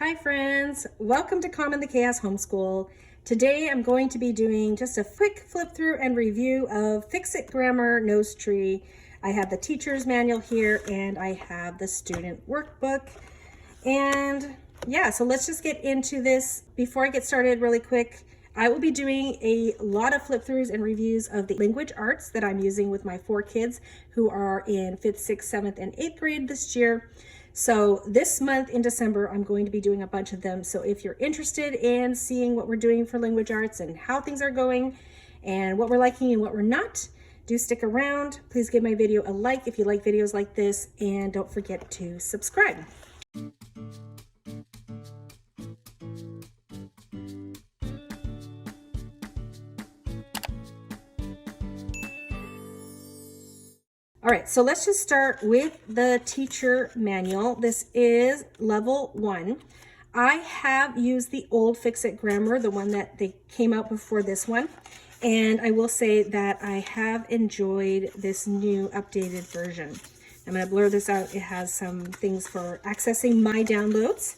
Hi friends, welcome to Calm in the Chaos Homeschool. Today I'm going to be doing just a quick flip through and review of Fix-It Grammar Nose Tree. I have the teacher's manual here and I have the student workbook. And yeah, so let's just get into this. Before I get started really quick, I will be doing a lot of flip throughs and reviews of the language arts that I'm using with my 4 kids who are in 5th, 6th, 7th, and 8th grade this year. So this month in December, I'm going to be doing a bunch of them. So if you're interested in seeing what we're doing for language arts and how things are going and what we're liking and what we're not, do stick around. Please give my video a like if you like videos like this, and don't forget to subscribe. All right, so let's just start with the teacher manual. This is level 1. I have used the old Fix-It Grammar, the one that they came out before this one. And I will say that I have enjoyed this new updated version. I'm going to blur this out. It has some things for accessing my downloads,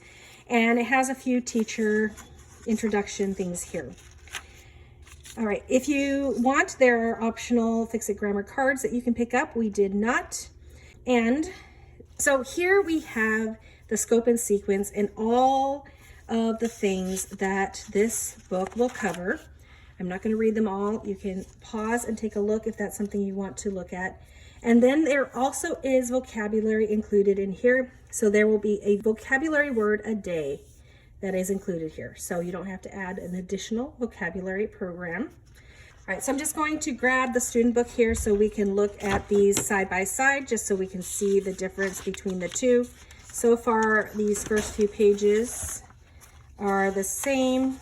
and it has a few teacher introduction things here. All right, if you want, there are optional Fix-It Grammar cards that you can pick up. We did not. And so here we have the scope and sequence and all of the things that this book will cover. I'm not going to read them all. You can pause and take a look if that's something you want to look at. And then there also is vocabulary included in here. So there will be a vocabulary word a day that is included here. So you don't have to add an additional vocabulary program. All right, so I'm just going to grab the student book here so we can look at these side by side, just so we can see the difference between the two. So far, these first few pages are the same.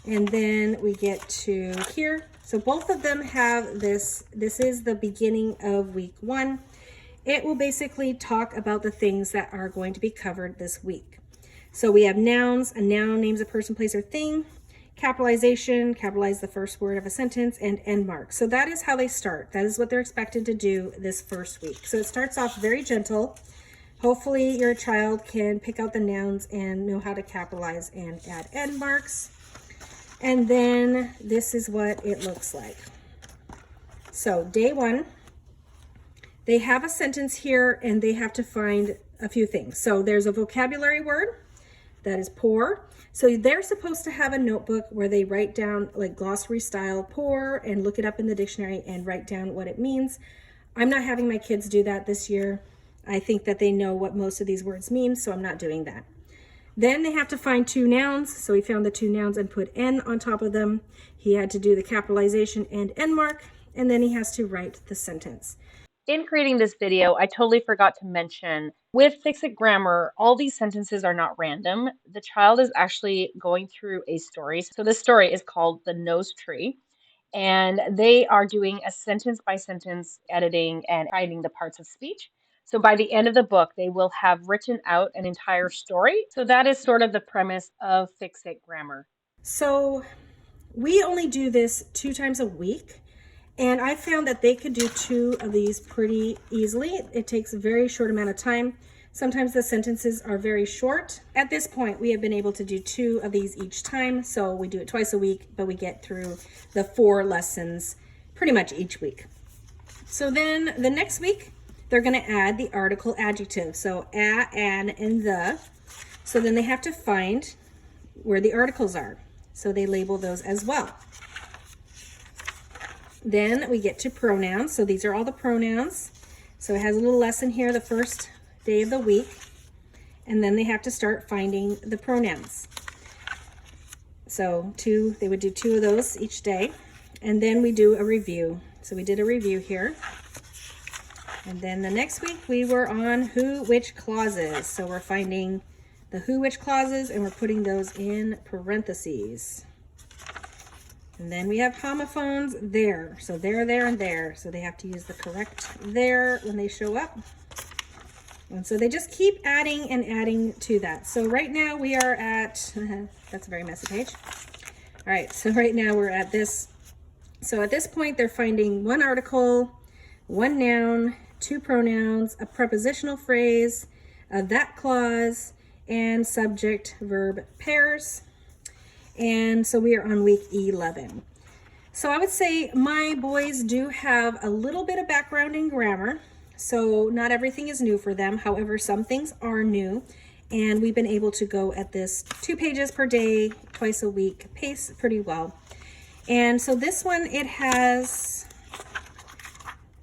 And then we get to here. So both of them have this. This is the beginning of week 1. It will basically talk about the things that are going to be covered this week. So we have nouns. A noun names a person, place, or thing. Capitalization, capitalize the first word of a sentence, and end mark. So that is how they start. That is what they're expected to do this first week. So it starts off very gentle. Hopefully your child can pick out the nouns and know how to capitalize and add end marks. And then this is what it looks like. So day 1, they have a sentence here and they have to find a few things. So there's a vocabulary word. That is poor. So they're supposed to have a notebook where they write down, like glossary style, poor, and look it up in the dictionary and write down what it means. I'm not having my kids do that this year. I think that they know what most of these words mean, so I'm not doing that. Then they have to find 2 nouns. So he found the 2 nouns and put N on top of them. He had to do the capitalization and end mark, and then he has to write the sentence. In creating this video, I totally forgot to mention, with Fix-It Grammar, all these sentences are not random. The child is actually going through a story. So this story is called The Nose Tree, and they are doing a sentence by sentence editing and finding the parts of speech. So by the end of the book, they will have written out an entire story. So that is sort of the premise of Fix-It Grammar. So we only do this 2 times a week. And I found that they could do 2 of these pretty easily. It takes a very short amount of time. Sometimes the sentences are very short. At this point, we have been able to do 2 of these each time. So we do it twice a week, but we get through the 4 lessons pretty much each week. So then the next week, they're going to add the article adjective. So a, an, and the. So then they have to find where the articles are. So they label those as well. Then we get to pronouns. So these are all the pronouns. So it has a little lesson here the first day of the week. And then they have to start finding the pronouns. So they would do 2 of those each day. And then we do a review. So we did a review here. And then the next week we were on who, which clauses. So we're finding the who, which clauses, and we're putting those in parentheses. And then we have homophones there. So there, and there. So they have to use the correct there when they show up. And so they just keep adding and adding to that. So right now we are at, that's a very messy page. All right, so right now we're at this. So at this point, they're finding 1 article, 1 noun, 2 pronouns, a prepositional phrase, that clause, and subject verb pairs. And so we are on week 11. So I would say my boys do have a little bit of background in grammar. So not everything is new for them. However, some things are new. And we've been able to go at this 2 pages per day, twice a week, pace pretty well. And so this one,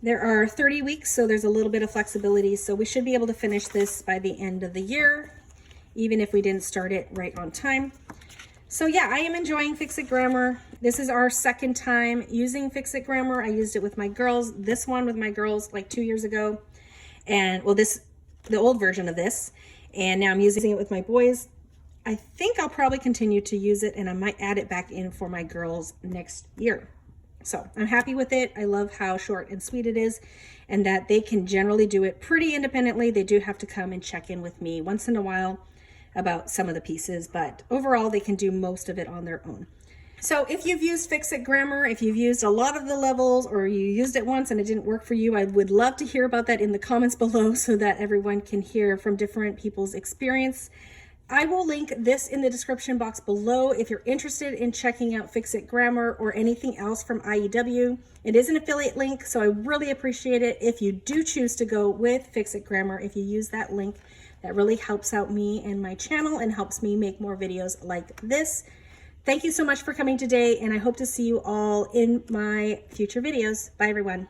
there are 30 weeks, so there's a little bit of flexibility. So we should be able to finish this by the end of the year, even if we didn't start it right on time. So yeah, I am enjoying Fix-It Grammar. This is our second time using Fix-It Grammar. I used it with my girls, this one with my girls like 2 years ago. And well, the old version of this. And now I'm using it with my boys. I think I'll probably continue to use it, and I might add it back in for my girls next year. So I'm happy with it. I love how short and sweet it is, and that they can generally do it pretty independently. They do have to come and check in with me once in a while about some of the pieces, but overall they can do most of it on their own. So if you've used Fix-It Grammar, if you've used a lot of the levels, or you used it once and it didn't work for you, I would love to hear about that in the comments below so that everyone can hear from different people's experience. I will link this in the description box below if you're interested in checking out Fix-It Grammar or anything else from IEW. It is an affiliate link, so I really appreciate it if you do choose to go with Fix-It Grammar. If you use that link, that really helps out me and my channel and helps me make more videos like this. Thank you so much for coming today, and I hope to see you all in my future videos. Bye, everyone.